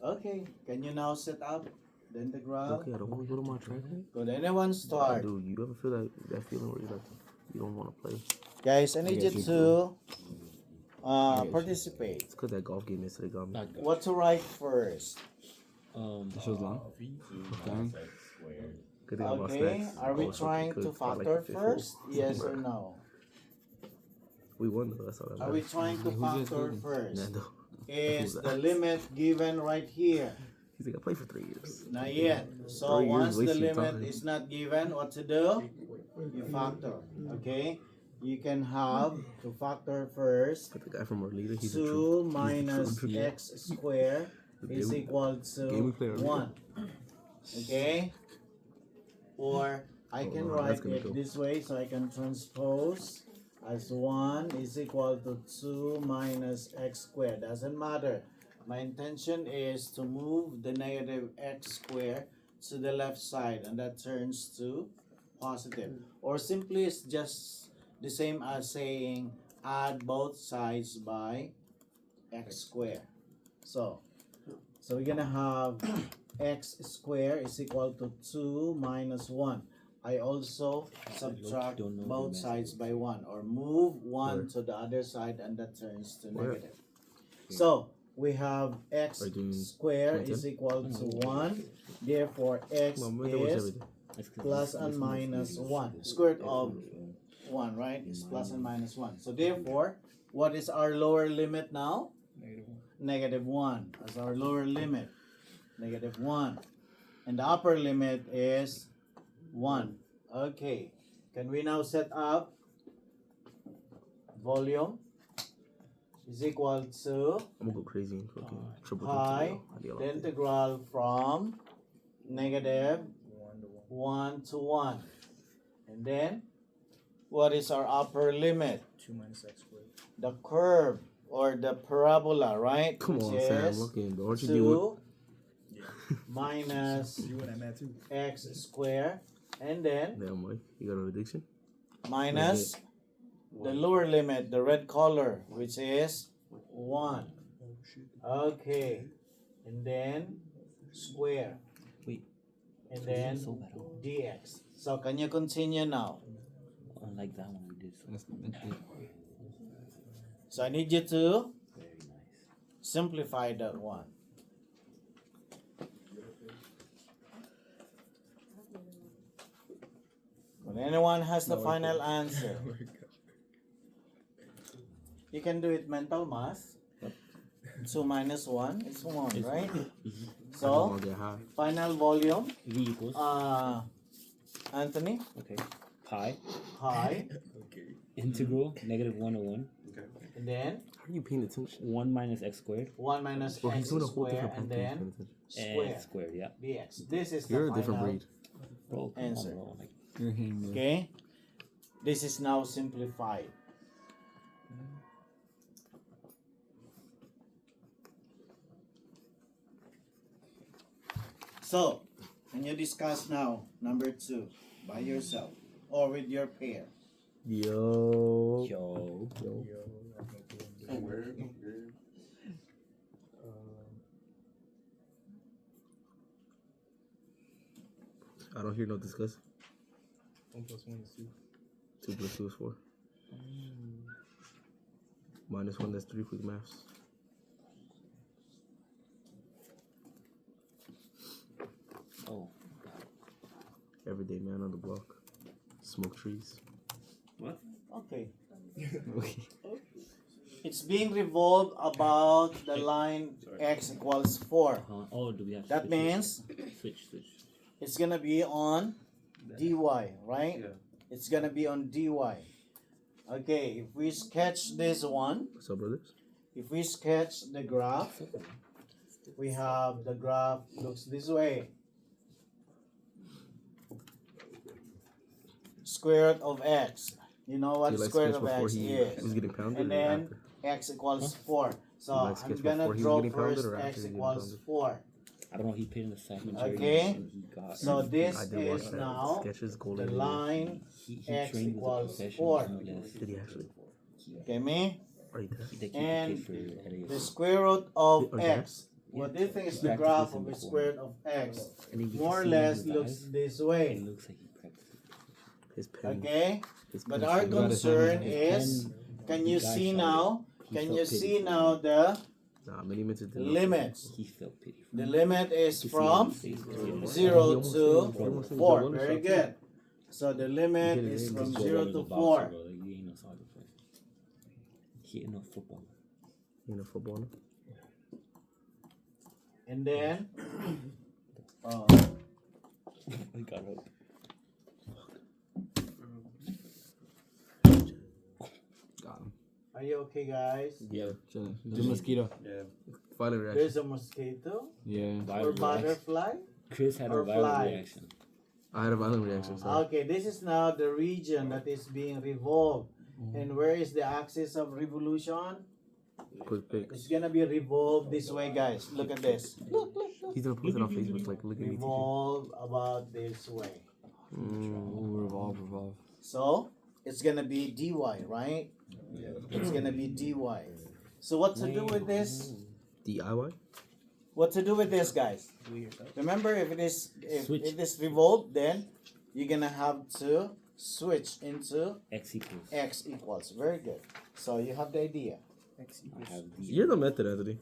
Speaker 2: Okay, can you now set up the integral?
Speaker 1: Okay, I don't want to go to my track.
Speaker 2: Could anyone start?
Speaker 1: Dude, you ever feel that feeling where you're like, you don't want to play?
Speaker 2: Guys, I need you
Speaker 3: get
Speaker 2: to
Speaker 3: get you.
Speaker 2: participate.
Speaker 1: It's because that golf game yesterday got me.
Speaker 3: Not good.
Speaker 2: What to write first?
Speaker 3: This was long. Long.
Speaker 1: Good thing I lost
Speaker 2: Okay,
Speaker 1: next.
Speaker 2: are
Speaker 1: I
Speaker 2: we
Speaker 1: was hoping
Speaker 2: trying
Speaker 1: could
Speaker 2: to
Speaker 1: fight like
Speaker 2: factor
Speaker 1: the fifth
Speaker 2: first?
Speaker 1: hole.
Speaker 2: Yes or no?
Speaker 1: We won though, that's all that
Speaker 2: Are we
Speaker 1: matters.
Speaker 2: trying to
Speaker 3: Who's just
Speaker 2: factor
Speaker 3: losing?
Speaker 2: first?
Speaker 1: Nando.
Speaker 2: Is
Speaker 1: Who's
Speaker 2: the
Speaker 1: that?
Speaker 2: limit given right here?
Speaker 1: He's like, I played for 3 years.
Speaker 2: Not yet. So
Speaker 1: 3 years
Speaker 2: once the
Speaker 1: wasting
Speaker 2: limit
Speaker 1: time.
Speaker 2: is not given, what to do? You factor. Okay? You can have to factor first.
Speaker 1: But the guy from Orlita, he's a
Speaker 2: 2
Speaker 1: true.
Speaker 2: minus
Speaker 1: true-
Speaker 2: x squared is
Speaker 1: Game-
Speaker 2: equal
Speaker 1: game we
Speaker 2: to
Speaker 1: play earlier.
Speaker 2: 1. Okay? Or I
Speaker 1: Oh,
Speaker 2: can
Speaker 1: no,
Speaker 2: write
Speaker 1: that's gonna
Speaker 2: it
Speaker 1: go.
Speaker 2: this way, so I can transpose as 1 is equal to 2 minus x squared. Doesn't matter. My intention is to move the negative x squared to the left side, and that turns to positive. Or simply it's just the same as saying add both sides by x squared. So we're gonna have x squared is equal to 2 minus 1. I also subtract
Speaker 3: Don't know the
Speaker 2: both
Speaker 3: method.
Speaker 2: sides by 1, or move 1
Speaker 1: Where?
Speaker 2: to the other side, and that turns to
Speaker 1: Where?
Speaker 2: negative. So we have x
Speaker 1: Are you doing
Speaker 2: squared is
Speaker 1: 20?
Speaker 2: equal to 1. Therefore x
Speaker 1: Well, my dad was
Speaker 2: is
Speaker 1: every day.
Speaker 2: plus and minus 1. Square root of 1, right? Is plus and minus 1. So therefore, what is our lower limit now? Negative 1 as our lower limit. Negative 1. And the upper limit is 1. Okay. Can we now set up volume is equal to
Speaker 1: I'm gonna go crazy and fucking triple
Speaker 2: pi,
Speaker 1: jump
Speaker 2: the integral from negative 1 to 1. And then, what is our upper limit?
Speaker 5: 2 minus x squared.
Speaker 2: The curve or the parabola, right?
Speaker 1: Come
Speaker 2: Which
Speaker 1: on, Sam.
Speaker 2: is
Speaker 1: Looking, bro. What you do
Speaker 2: 2 minus
Speaker 5: You and I met too.
Speaker 2: x squared, and then
Speaker 1: with? Damn, Mike. You got an addiction?
Speaker 2: minus the lower limit, the red color, which is 1. Okay. And then square.
Speaker 3: Wait.
Speaker 2: And then
Speaker 3: So bad.
Speaker 2: dx. So can you continue now?
Speaker 3: Unlike that one we did.
Speaker 2: So I need you to simplify that one. When anyone has the final answer, you can do it mental math. 2 minus 1 is 1, right?
Speaker 1: I don't
Speaker 2: So,
Speaker 1: wanna get high.
Speaker 2: final volume,
Speaker 3: V equals.
Speaker 2: Anthony,
Speaker 3: Okay. Pi.
Speaker 2: pi,
Speaker 3: Integral negative 1 to 1.
Speaker 2: and then
Speaker 1: How are you paying attention?
Speaker 3: 1 minus x squared.
Speaker 2: 1 minus
Speaker 1: Bro,
Speaker 2: x
Speaker 1: he's doing a whole
Speaker 2: square,
Speaker 1: different
Speaker 2: and
Speaker 1: pattern.
Speaker 2: then
Speaker 1: Paying attention.
Speaker 2: square
Speaker 3: And squared, yeah.
Speaker 2: dx. This is
Speaker 1: You're
Speaker 2: the
Speaker 1: a different
Speaker 2: final
Speaker 1: breed.
Speaker 3: Bro, come
Speaker 2: answer.
Speaker 3: on, bro. Like,
Speaker 2: Okay, this is now simplified. So, can you discuss now number 2 by yourself or with your pair?
Speaker 1: Yo.
Speaker 3: yo.
Speaker 1: I don't hear no discuss.
Speaker 5: 1 plus 1 is 2.
Speaker 1: 2 plus 2 is 4. Minus 1, that's 3 quick maths.
Speaker 3: Oh.
Speaker 1: Everyday man on the block. Smoke trees.
Speaker 2: Okay,
Speaker 1: Okay.
Speaker 2: it's it's being revolved about the line x equals 4.
Speaker 3: Oh, do we have to
Speaker 2: That
Speaker 3: switch it?
Speaker 2: means
Speaker 3: Switch.
Speaker 2: it's gonna be on dy, right? It's gonna be on dy. Okay, if we sketch this one,
Speaker 1: What's up, brothers?
Speaker 2: if we sketch the graph, we have the graph looks this way. Square root of x. You know what
Speaker 1: He likes
Speaker 2: square root
Speaker 1: sketch
Speaker 2: of
Speaker 1: before
Speaker 2: x
Speaker 1: he
Speaker 2: is.
Speaker 1: was getting pounded,
Speaker 2: And
Speaker 1: or
Speaker 2: then
Speaker 1: after?
Speaker 2: x equals 4. So
Speaker 1: You like
Speaker 2: I'm
Speaker 1: sketch
Speaker 2: gonna
Speaker 1: before he was
Speaker 2: draw
Speaker 1: getting pounded
Speaker 2: first
Speaker 1: or after
Speaker 2: x
Speaker 1: he was getting
Speaker 2: equals
Speaker 1: pounded?
Speaker 2: 4.
Speaker 3: I don't know. He paid in the second.
Speaker 2: Okay.
Speaker 3: He got.
Speaker 2: So this
Speaker 1: I did watch
Speaker 2: is
Speaker 1: that.
Speaker 2: now
Speaker 1: Sketches
Speaker 2: the
Speaker 1: golden.
Speaker 2: line.
Speaker 3: he
Speaker 2: X
Speaker 3: trained with a
Speaker 2: equals
Speaker 3: professional.
Speaker 2: 4.
Speaker 3: No less.
Speaker 1: Did he actually?
Speaker 2: Okay, me?
Speaker 1: Right there.
Speaker 3: They keep
Speaker 2: And
Speaker 3: the kid for LA.
Speaker 2: the square root of
Speaker 1: Or that?
Speaker 2: x. What do you think is the
Speaker 3: Practice
Speaker 2: graph
Speaker 3: this
Speaker 2: of the
Speaker 3: before.
Speaker 2: square root of x?
Speaker 3: And then you
Speaker 2: More or
Speaker 3: can see in
Speaker 2: less
Speaker 3: his
Speaker 2: looks
Speaker 3: eyes,
Speaker 2: this
Speaker 3: It
Speaker 2: way.
Speaker 3: looks like he practiced.
Speaker 1: His pen.
Speaker 2: Okay?
Speaker 1: His
Speaker 2: But
Speaker 1: pen
Speaker 2: our
Speaker 1: shit.
Speaker 2: concern
Speaker 3: His
Speaker 2: is,
Speaker 3: pen,
Speaker 2: can
Speaker 3: the
Speaker 2: you
Speaker 3: guy
Speaker 2: see
Speaker 3: shot
Speaker 2: now?
Speaker 3: He
Speaker 2: Can
Speaker 3: felt
Speaker 2: you
Speaker 3: pity
Speaker 2: see
Speaker 3: for
Speaker 2: now
Speaker 3: him.
Speaker 2: the
Speaker 1: Nah, many minutes did
Speaker 2: limits?
Speaker 3: He felt pity for
Speaker 2: The
Speaker 3: him.
Speaker 2: limit is
Speaker 3: You can see it
Speaker 2: from
Speaker 3: in his face. You see it in his
Speaker 2: 0
Speaker 1: almost
Speaker 2: to
Speaker 1: said- almost said
Speaker 2: 4.
Speaker 1: Joe Willis
Speaker 2: Very
Speaker 1: shot too.
Speaker 2: good. So the limit
Speaker 1: He hit it
Speaker 2: is
Speaker 1: in.
Speaker 2: from
Speaker 3: Joe
Speaker 2: 0
Speaker 3: Willis
Speaker 2: to
Speaker 3: is a boxer,
Speaker 2: 4.
Speaker 3: bro. Like, he ain't no soccer player. He ain't no footballer.
Speaker 1: You know, football.
Speaker 2: And then,
Speaker 3: I got up.
Speaker 1: Got him.
Speaker 2: are you okay, guys?
Speaker 1: Yeah. The mosquito.
Speaker 5: Yeah.
Speaker 1: Violent reaction.
Speaker 2: There's a mosquito
Speaker 1: Yeah.
Speaker 2: or
Speaker 3: Violent reaction.
Speaker 2: butterfly.
Speaker 3: Chris had
Speaker 2: Or
Speaker 3: a violent
Speaker 2: fly.
Speaker 3: reaction.
Speaker 1: I had a violent reaction. So.
Speaker 2: Okay, this is now the region that is being revolved. And where is the axis of revolution?
Speaker 1: Quick pick.
Speaker 2: It's gonna be revolved this way, guys. Look at this. Look.
Speaker 1: He's gonna post it on Facebook. Like, look at me.
Speaker 2: Revolve about this way.
Speaker 1: Revolve.
Speaker 2: So it's gonna be dy, right? It's gonna be dy. So what to do with this?
Speaker 1: DIY.
Speaker 2: What to do with this, guys? Remember, if it is
Speaker 3: Switch.
Speaker 2: if this revolved, then you're gonna have to switch into
Speaker 3: X equals.
Speaker 2: x equals. Very good. So you have the idea.
Speaker 3: I have the.
Speaker 1: You're the method, Anthony.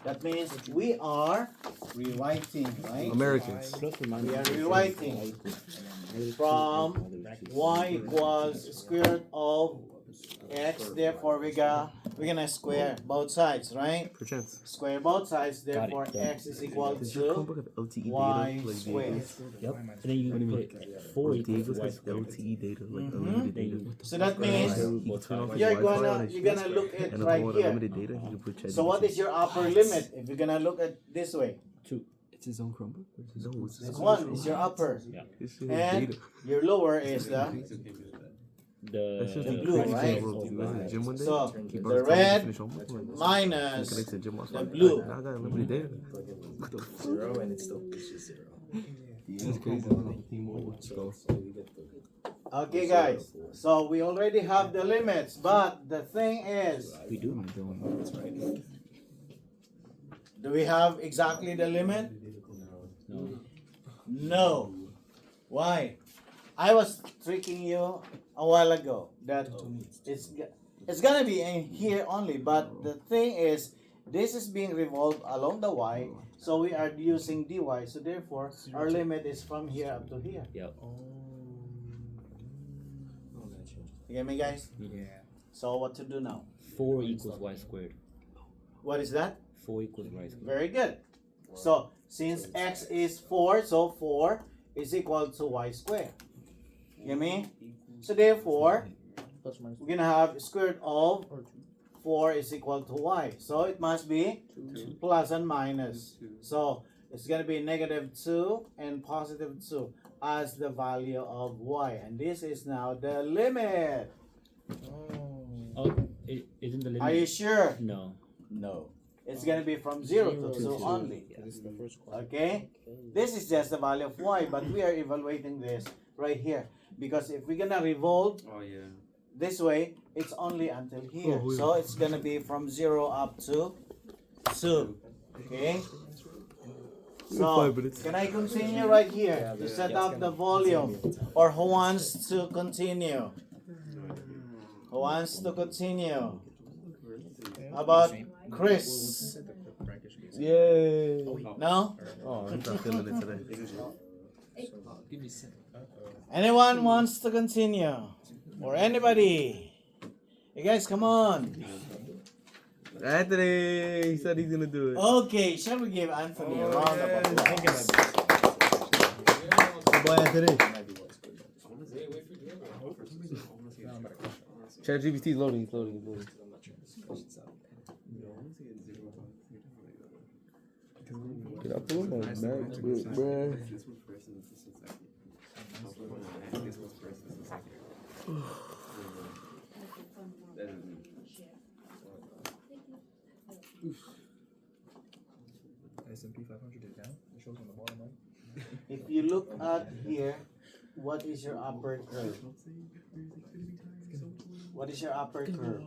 Speaker 2: That means we are rewriting, right?
Speaker 1: Americans.
Speaker 3: Plus or minus
Speaker 2: We are
Speaker 3: equals
Speaker 2: rewriting
Speaker 3: y equals-
Speaker 2: from y equals square root of x. Therefore, we're gonna square both sides, right?
Speaker 1: Perchance.
Speaker 2: Square both sides. Therefore,
Speaker 3: Got it.
Speaker 2: x is equal
Speaker 1: Does your
Speaker 2: to
Speaker 1: Chromebook have LTE
Speaker 2: y
Speaker 1: data? Like
Speaker 2: squared.
Speaker 1: Diego's?
Speaker 3: Yep. And then you
Speaker 1: What do you
Speaker 3: put 4 equals
Speaker 1: Diego's
Speaker 3: y
Speaker 1: has
Speaker 3: squared.
Speaker 1: LTE data, like
Speaker 2: Mhm.
Speaker 1: unlimited
Speaker 3: Then
Speaker 1: data.
Speaker 3: you
Speaker 2: So that means
Speaker 1: He can turn off his
Speaker 2: you're
Speaker 1: Wi-Fi on
Speaker 2: gonna
Speaker 1: his
Speaker 2: you're
Speaker 1: phone,
Speaker 2: gonna look at
Speaker 1: and if
Speaker 2: right
Speaker 1: I want
Speaker 2: here.
Speaker 1: unlimited data, he can put ChatGPT.
Speaker 2: So what is your upper limit? If you're gonna look at this way,
Speaker 3: 2.
Speaker 1: It's his own Chromebook. No, it's his
Speaker 2: this
Speaker 1: own.
Speaker 2: one is your upper,
Speaker 1: This shit
Speaker 2: and
Speaker 1: is data.
Speaker 2: your lower is the
Speaker 1: That's just
Speaker 2: the
Speaker 1: the
Speaker 2: blue,
Speaker 1: crazy
Speaker 2: right?
Speaker 1: thing, bro. You went to the gym one day.
Speaker 2: So,
Speaker 1: he
Speaker 2: the
Speaker 1: brought his tablet to
Speaker 2: red
Speaker 1: finish homework, like, he
Speaker 2: minus
Speaker 1: connects to the gym
Speaker 2: the
Speaker 1: Wi-Fi.
Speaker 2: blue.
Speaker 1: Now I got unlimited data. What the fuck?
Speaker 4: 0 and it's still it's just 0.
Speaker 1: That's crazy.
Speaker 2: Okay, guys. So we already have the limits, but the thing is,
Speaker 3: We do.
Speaker 2: do we have exactly the limit?
Speaker 3: No.
Speaker 2: No. Why? I was tricking you a while ago that it's gonna be in here only, but the thing is, this is being revolved along the y, so we are using dy, so therefore our limit is from here up to here.
Speaker 3: Yep.
Speaker 2: You get me, guys?
Speaker 5: Yeah.
Speaker 2: So what to do now?
Speaker 3: 4 equals y squared.
Speaker 2: What is that?
Speaker 3: 4 equals y squared.
Speaker 2: Very good. So since x is 4, so 4 is equal to y squared. You get me? So therefore, we're gonna have square root of 4 is equal to y. So it must be plus and minus. So it's gonna be negative 2 and positive 2 as the value of y. And this is now the limit.
Speaker 3: Oh, isn't the limit?
Speaker 2: Are you sure?
Speaker 3: No.
Speaker 2: No. It's gonna be from 0 to 2 only. Okay? This is just the value of y, but we are evaluating this right here. Because if we're gonna revolve this way, it's only until here. So it's gonna be from 0 up to 2. Okay? So, can I continue right here to set up the volume? Or who wants to continue? Who wants to continue? How about Chris?
Speaker 1: Yay!
Speaker 2: No?
Speaker 1: Oh, I'm not feeling it today.
Speaker 5: Give me 7.
Speaker 2: Anyone wants to continue? Or anybody? You guys, come on.
Speaker 1: Anthony, he said he's gonna do it.
Speaker 2: Okay, shall we give Anthony a round of applause?
Speaker 4: Good boy, Anthony.
Speaker 1: ChatGPT is loading. He's loading. Get out the window, man. Bruh.
Speaker 5: S&P 500 is down. It shows on the bottom right.
Speaker 2: If you look at here, what is your upper curve? What is your upper curve?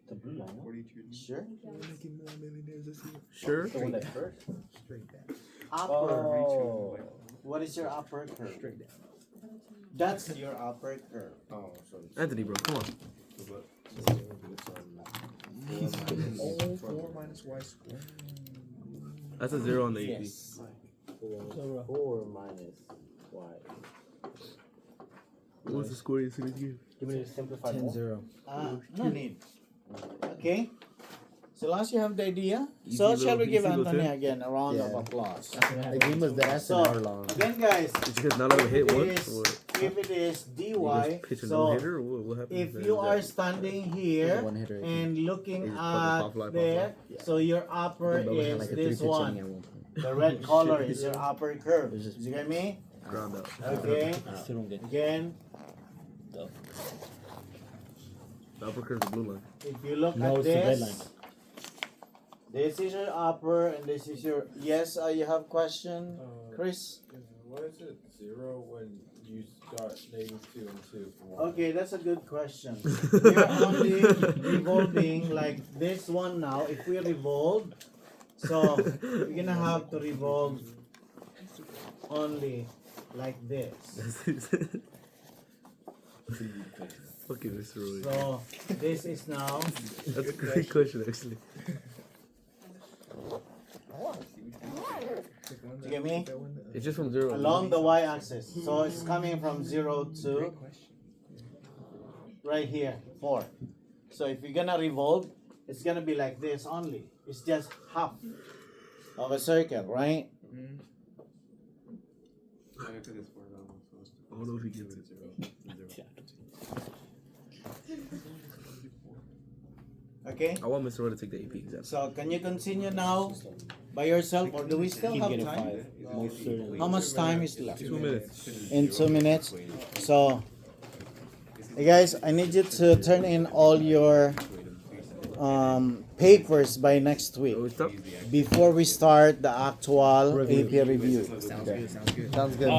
Speaker 3: The blue line.
Speaker 2: Sure?
Speaker 1: Sure.
Speaker 3: The one that's first.
Speaker 5: Straight down.
Speaker 2: Upper.
Speaker 3: Oh.
Speaker 2: What is your upper curve?
Speaker 5: Straight down.
Speaker 2: That's your upper curve.
Speaker 4: Oh, sorry.
Speaker 1: Anthony, bro, come on.
Speaker 5: Oh, 4 minus y squared.
Speaker 1: That's a 0 on the AP.
Speaker 2: Yes.
Speaker 3: 4 minus y.
Speaker 1: What's the score you see give?
Speaker 3: Give me the simplified
Speaker 4: 10-0.
Speaker 2: No need. Okay. So last you have the idea.
Speaker 1: Easy
Speaker 2: So
Speaker 1: little-
Speaker 2: shall we give
Speaker 1: easy little
Speaker 2: Anthony
Speaker 1: tip.
Speaker 2: again a round of
Speaker 4: Yeah.
Speaker 2: applause?
Speaker 4: The game was that an
Speaker 2: So
Speaker 4: hour long.
Speaker 2: again, guys,
Speaker 1: Did you guys not let him hit
Speaker 2: if it
Speaker 1: once?
Speaker 2: is-
Speaker 1: Or
Speaker 2: if it is
Speaker 1: you
Speaker 2: dy,
Speaker 1: guys pitch a no
Speaker 2: so
Speaker 1: hitter? Or what happened?
Speaker 2: if you are standing here
Speaker 4: One hitter.
Speaker 2: and looking
Speaker 1: They just
Speaker 2: at
Speaker 1: pop fly,
Speaker 2: there, so your upper is this one. The red color is your upper curve. You get me?
Speaker 1: Ground out.
Speaker 2: Okay.
Speaker 3: I still don't get
Speaker 2: Again,
Speaker 3: the.
Speaker 1: The upper curve, the blue line.
Speaker 2: if you look
Speaker 3: No,
Speaker 2: at
Speaker 3: it's the red line.
Speaker 2: this is your upper and this is your. Yes, you have question, Chris?
Speaker 6: Why is it 0 when you start naming 2 and 2 for 1?
Speaker 2: Okay, that's a good question. We're only revolving like this one now. If we revolve, so we're gonna have to revolve only like this.
Speaker 1: Fucking Mr. Roy.
Speaker 2: So this is now
Speaker 1: That's a great question, actually.
Speaker 2: you get me?
Speaker 1: It's just from 0.
Speaker 2: Along the y-axis. So it's coming from 0 to right here, 4. So if you're gonna revolve, it's gonna be like this only. It's just half of a circle, right?
Speaker 1: I don't know if he gets it.
Speaker 2: Okay.
Speaker 1: I want Mr. Roy to take the AP exam.
Speaker 2: So can you continue now by yourself, or do we still
Speaker 3: Keep
Speaker 2: have
Speaker 3: getting
Speaker 2: time?
Speaker 3: 5. Most certainly.
Speaker 2: How much time is left?
Speaker 1: 2 minutes.
Speaker 2: In 2 minutes. So, hey guys, I need you to turn in all your papers by next week
Speaker 1: Oh, it's up.
Speaker 2: before we start the actual AP review.
Speaker 5: Sounds good.
Speaker 4: Sounds good.